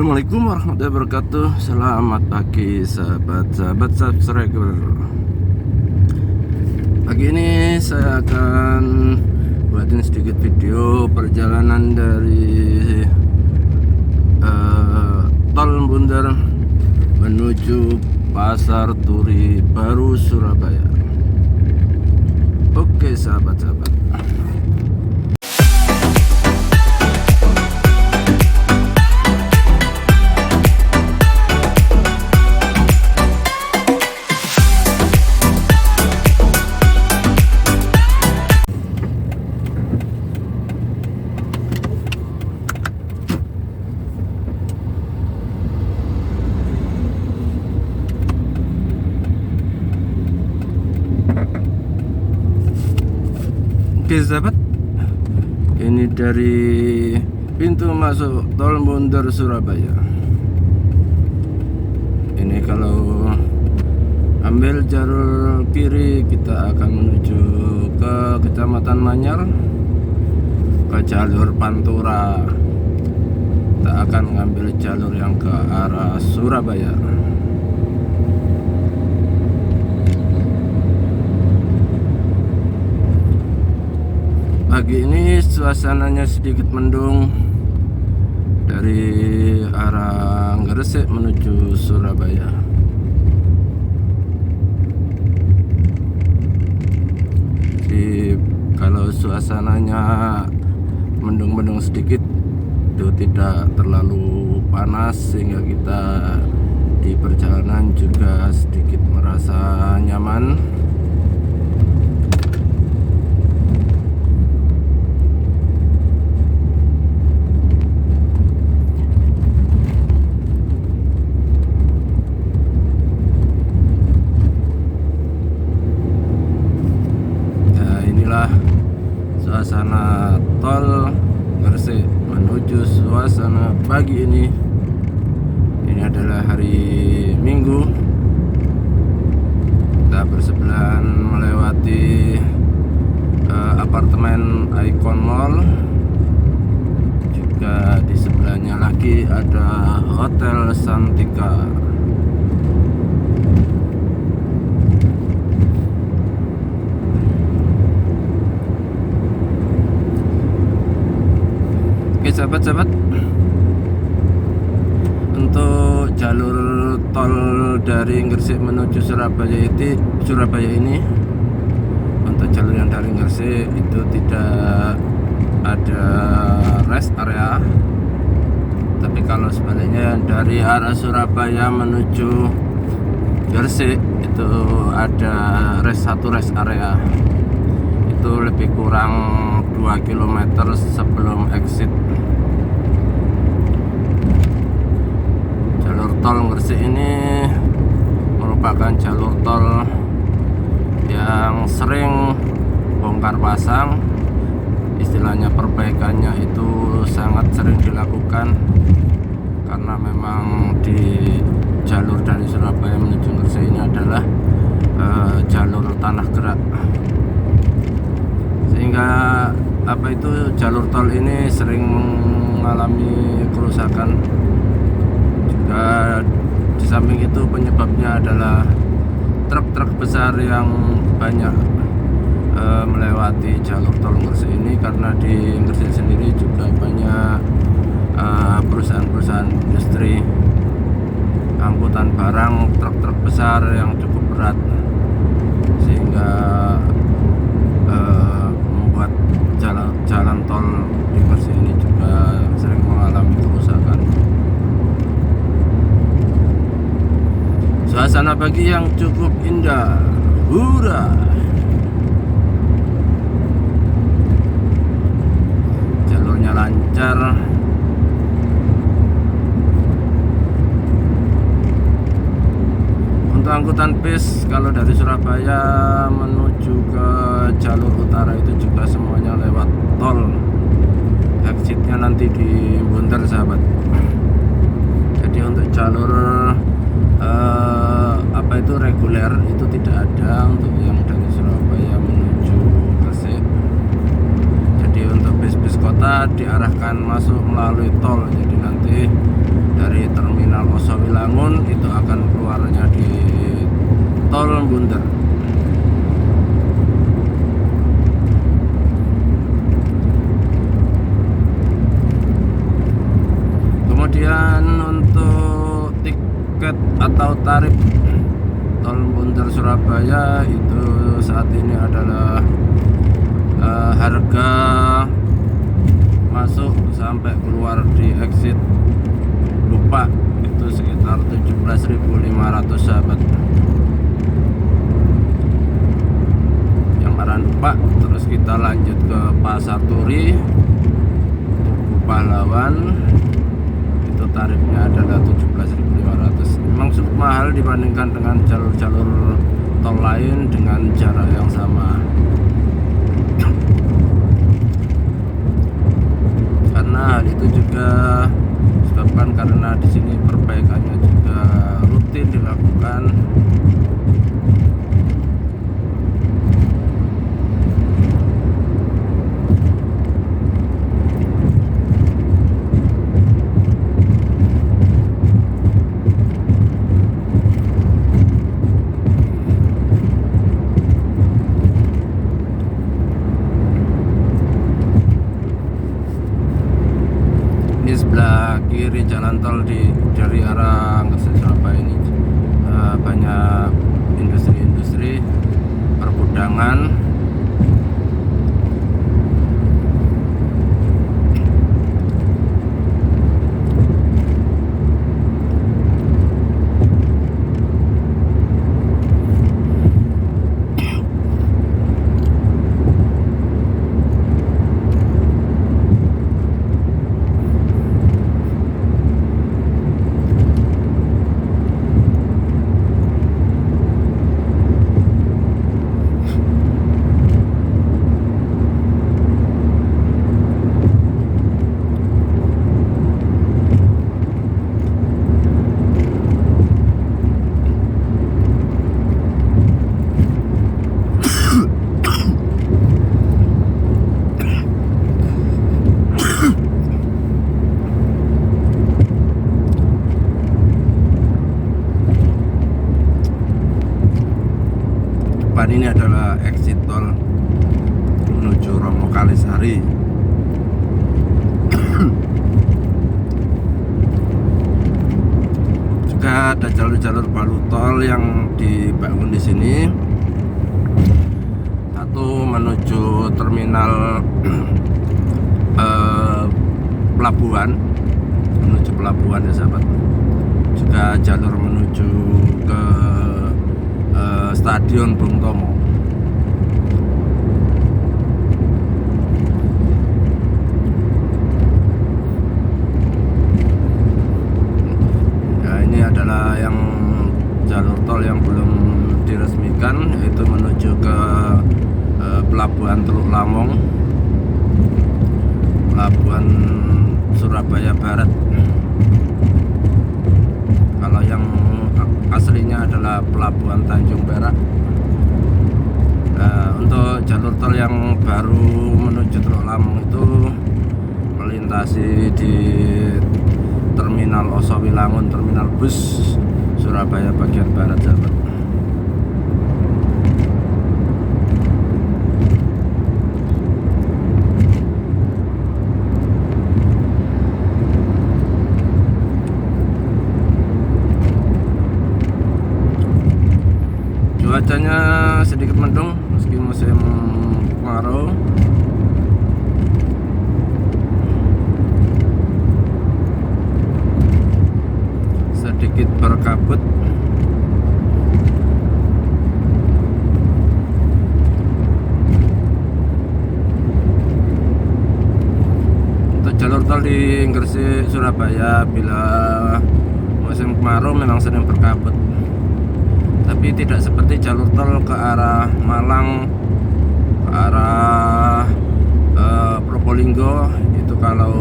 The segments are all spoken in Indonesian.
Assalamualaikum warahmatullahi wabarakatuh. Selamat pagi sahabat-sahabat subscriber. Pagi ini saya akan buatin sedikit video perjalanan dari Tol Bundar menuju Pasar Turi Baru Surabaya. Oke sahabat-sahabat, oke sahabat, ini dari pintu masuk Tol Bundar Surabaya. Ini kalau ambil jalur kiri kita akan menuju ke Kecamatan Manyar, ke jalur Pantura. Kita akan mengambil jalur yang ke arah Surabaya. Pagi ini suasananya sedikit mendung dari arah Gresik menuju Surabaya. Jadi kalau suasananya mendung-mendung sedikit itu tidak terlalu panas, sehingga kita di perjalanan juga sedikit merasa nyaman. Suasana tol Gresik menuju suasana pagi ini. Ini adalah hari Minggu. Kita bersebelahan melewati apartemen Icon Mall. Juga di sebelahnya lagi ada Hotel Santika. Sahabat-sahabat, untuk jalur tol dari Gresik menuju Surabaya ini, untuk jalur yang dari Gresik itu tidak ada rest area. Tapi kalau sebaliknya dari arah Surabaya menuju Gresik itu ada satu rest area. Itu lebih kurang 2 km sebelum exit. Jalur tol Gresik ini merupakan jalur tol yang sering bongkar pasang. Istilahnya perbaikannya itu sangat sering dilakukan, karena memang di jalur dari Surabaya menuju Gresik ini adalah jalur tanah gerak, sehingga jalur tol ini sering mengalami kerusakan. Juga di samping itu penyebabnya adalah truk-truk besar yang banyak melewati jalur tol Gresik ini, karena di Gresik sendiri juga banyak perusahaan-perusahaan industri angkutan barang, truk-truk besar yang cukup berat, sehingga membuat jalan tol di Gresik ini juga sering mengalami kerusakan. Suasana pagi yang cukup indah. Hura! Jalurnya lancar. Untuk angkutan bis, kalau dari Surabaya menuju ke jalur utara itu juga semuanya lewat tol. Exitnya nanti di Bundar sahabat. Jadi untuk jalur reguler itu tidak ada untuk yang dari Surabaya menuju Gresik. Jadi untuk bis-bis kota diarahkan masuk melalui tol. Jadi nanti dari Osowilangun itu akan keluarnya di tol Bunder. Kemudian untuk tiket atau tarif tol Bunder Surabaya itu saat ini adalah harga masuk sampai keluar di exit lupa itu sekitar 17.500 sahabat. Yang arah lupa, terus kita lanjut ke Pasar Turi, Tugu Pahlawan, itu tarifnya adalah 17.500. Memang cukup mahal dibandingkan dengan jalur-jalur tol lain dengan jarak yang sama. Karena hal itu juga disebabkan karena di sini perbaikannya juga rutin dilakukan. Sebelah kiri jalan tol dari arah Gresik Surabaya ini banyak industri-industri pergudangan. Ini adalah exit tol menuju Romo Kalisari. Juga ada jalur-jalur baru tol yang dibangun di sini. Satu menuju terminal pelabuhan, menuju pelabuhan ya sahabat. Juga jalur menuju ke Stadion Bung Tomo. Nah, ini adalah yang jalur tol yang belum diresmikan, yaitu menuju ke Pelabuhan Teluk Lamong, Pelabuhan Surabaya Barat. Kalau yang aslinya adalah Pelabuhan Tanjung Perak. Nah, untuk jalur tol yang baru menuju Teluk Lamong itu melintasi di Terminal Osowilangun, terminal bus Surabaya bagian barat sahabat. Cuacanya sedikit mendung meski musim kemarau. Sedikit berkabut. Untuk jalur tol di Gresik Surabaya bila musim kemarau memang sering berkabut. Tapi tidak seperti jalur tol ke arah Malang, ke arah Probolinggo. Itu kalau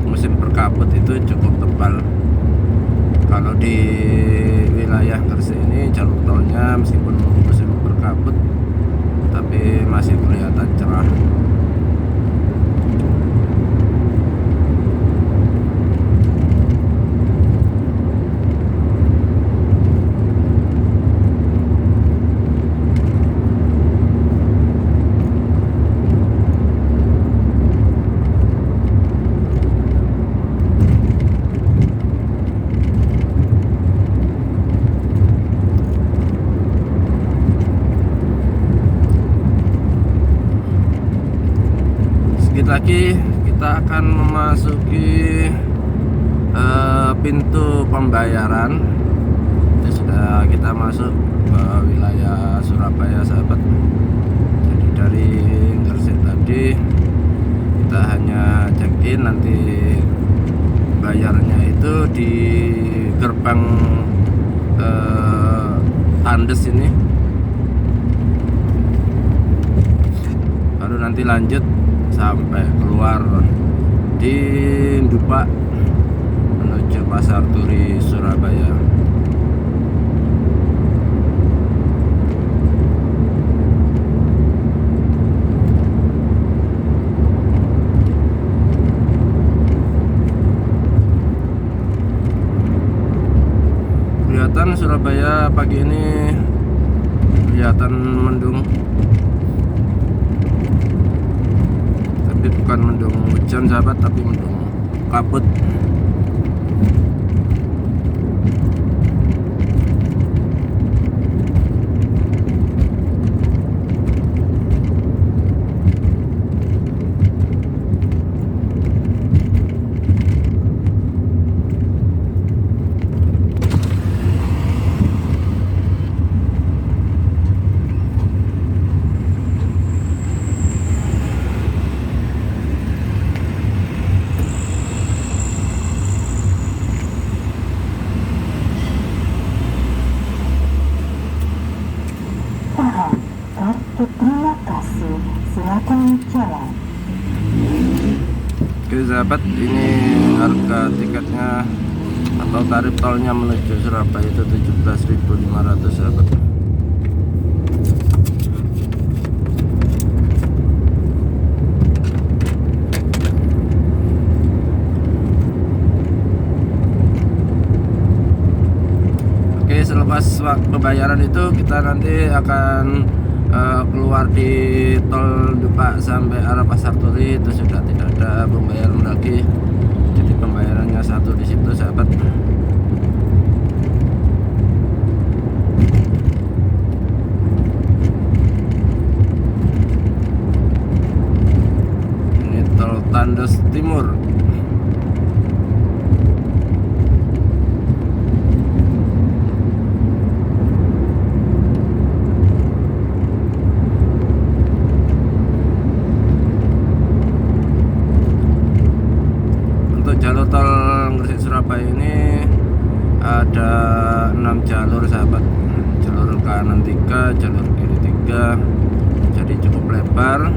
musim berkabut itu cukup tebal. Kalau di wilayah Gresik ini jalur tolnya meskipun musim berkabut tapi masih kelihatan cerah. sedikit lagi kita akan memasuki pintu pembayaran. Itu sudah kita masuk ke wilayah Surabaya sahabat. Jadi dari Gresik tadi kita hanya check in, nanti bayarnya itu di gerbang Tandes ini, baru nanti lanjut sampai keluar di Dupak menuju Pasar Turi Surabaya. Kelihatan Surabaya pagi ini kelihatan mendung, tapi bukan mendung hujan sahabat, tapi mendung kabut. Terima kasih, silakan jalan. Oke sahabat, ini harga tiketnya atau tarif tolnya menuju Surabaya itu 17.500 sahabat. Oke, selepas waktu pembayaran itu kita nanti akan keluar di tol Dupak sampai arah Pasar Turi. Itu sudah tidak ada pembayaran lagi, jadi pembayarannya satu di situ sahabat. Ini tol Tandes Timur. Jalur tol Gresik Surabaya ini ada 6 jalur sahabat. Jalur kanan 3, jalur kiri 3, jadi cukup lebar.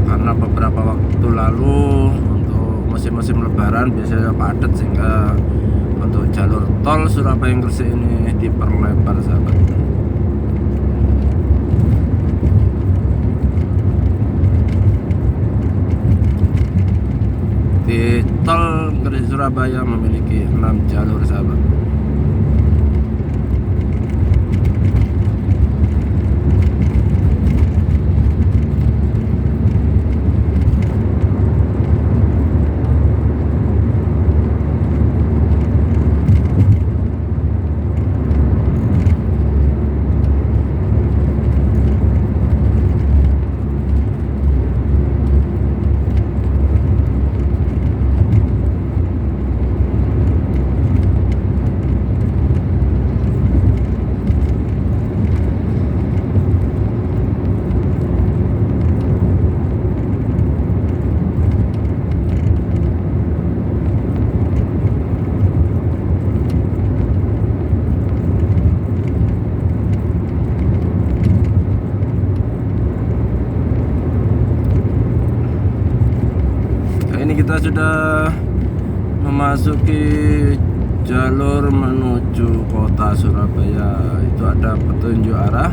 Karena beberapa waktu lalu untuk musim-musim lebaran biasanya padat, sehingga untuk jalur tol Surabaya Gresik ini diperlebar sahabat. Di tol Gresik Surabaya memiliki 6 jalur sahabat. Ini kita sudah memasuki jalur menuju kota Surabaya. Itu ada petunjuk arah.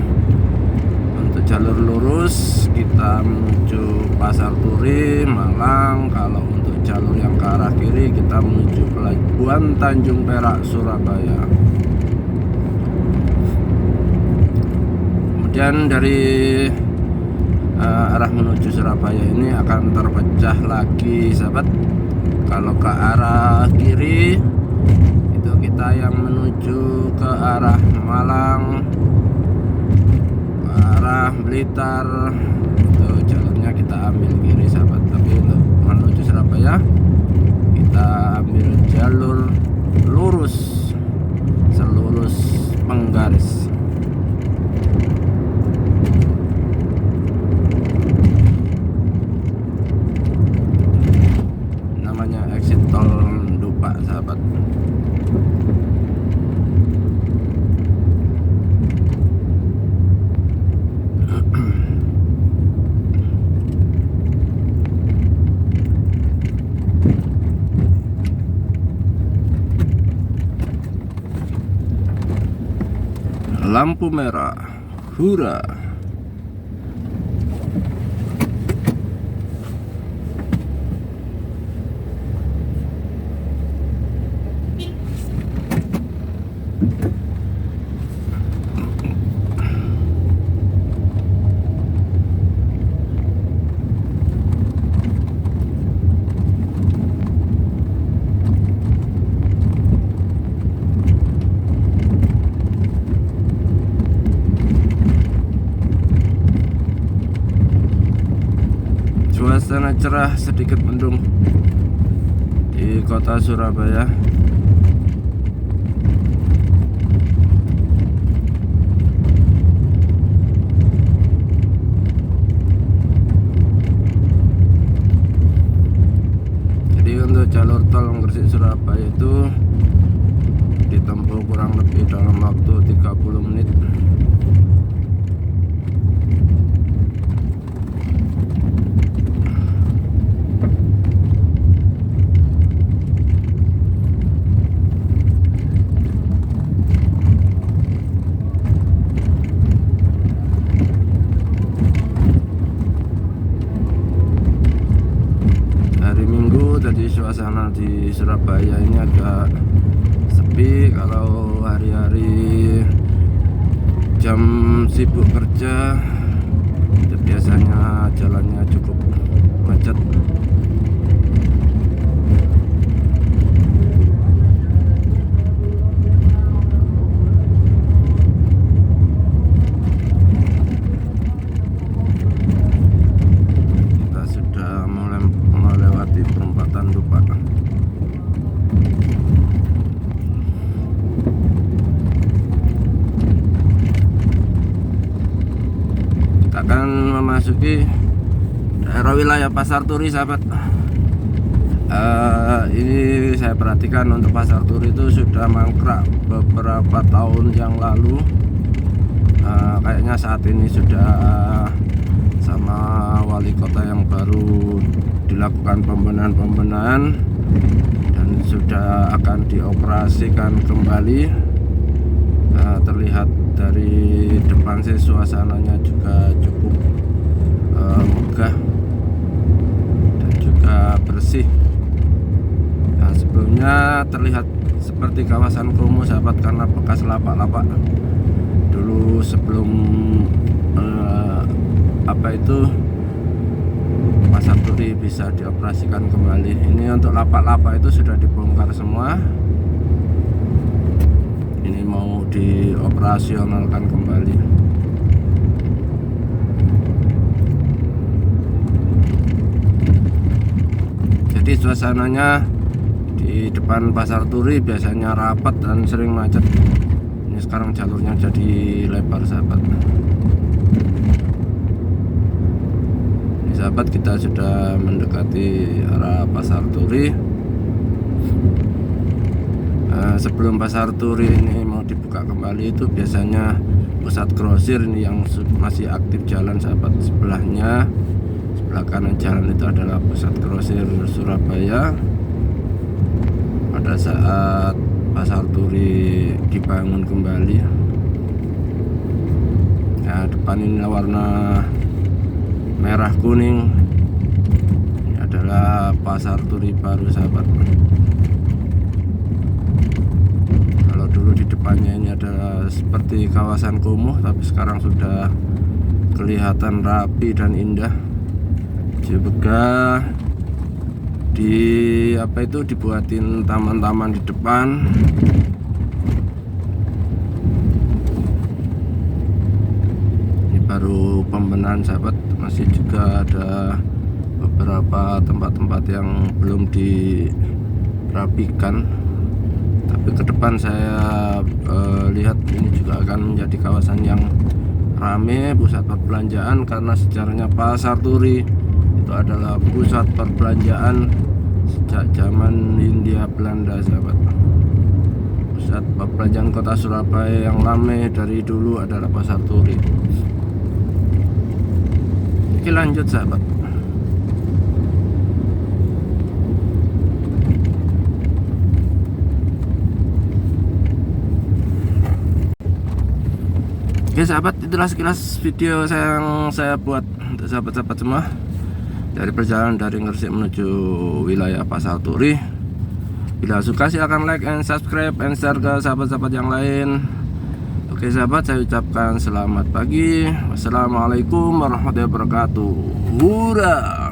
Untuk jalur lurus kita menuju Pasar Turi, Malang. Kalau untuk jalur yang ke arah kiri kita menuju Pelabuhan Tanjung Perak, Surabaya. Kemudian dari arah menuju Surabaya ini akan terpecah lagi sahabat. Kalau ke arah kiri itu kita yang menuju ke arah Malang, ke arah Blitar, itu jalurnya kita kita ambil kiri sahabat. Tapi untuk menuju Surabaya kita ambil jalur lurus selurus penggaris. Namanya exit tol Dupak sahabat. Lampu merah, hura. Suasana cerah, sedikit mendung di kota Surabaya. Jadi untuk jalur tol Gresik Surabaya itu ditempuh kurang lebih dalam waktu 30 menit. Jadi suasana di Surabaya ini agak sepi. Kalau hari-hari jam sibuk kerja itu biasanya jalannya cukup macet. Kita sudah melewati perempatan Dupak. Kita akan memasuki daerah wilayah Pasar Turi sahabat. Ini saya perhatikan untuk Pasar Turi itu sudah mangkrak beberapa tahun yang lalu. Kayaknya saat ini sudah sama wali kota yang baru dilakukan pembenahan dan sudah akan dioperasikan kembali. Terlihat dari depan sih suasananya juga cukup megah dan juga bersih. Nah, sebelumnya terlihat seperti kawasan kumuh sahabat, karena bekas lapak-lapak dulu sebelum Pasar Turi bisa dioperasikan kembali. Ini untuk lapak-lapak itu sudah dibongkar semua. Ini mau dioperasionalkan kembali. Jadi suasananya di depan Pasar Turi biasanya rapat dan sering macet. Ini sekarang jalurnya jadi lebar sahabat. Sahabat, kita sudah mendekati arah Pasar Turi. Sebelum Pasar Turi ini mau dibuka kembali itu biasanya pusat grosir ini yang masih aktif jalan sahabat. Sebelah kanan jalan itu adalah pusat grosir Surabaya. Pada saat Pasar Turi dibangun kembali, nah depan ini warna merah kuning, ini adalah Pasar Turi baru sahabat. Kalau dulu di depannya ini adalah seperti kawasan kumuh, tapi sekarang sudah kelihatan rapi dan indah. Juga dibuatin taman-taman di depan. baru pembenahan sahabat, masih juga ada beberapa tempat-tempat yang belum dirapikan. Tapi ke depan saya lihat ini juga akan menjadi kawasan yang rame, pusat perbelanjaan, karena sejarahnya Pasar Turi itu adalah pusat perbelanjaan sejak zaman Hindia Belanda sahabat. Pusat perbelanjaan kota Surabaya yang ramai dari dulu adalah Pasar Turi. Oke, lanjut sahabat. Oke sahabat, itulah sekilas video yang saya buat untuk sahabat-sahabat semua dari perjalanan dari Gresik menuju wilayah Pasar Turi. Bila suka silahkan like and subscribe and share ke sahabat-sahabat yang lain. Oke sahabat, saya ucapkan selamat pagi. Wassalamualaikum warahmatullahi wabarakatuh. Hurra!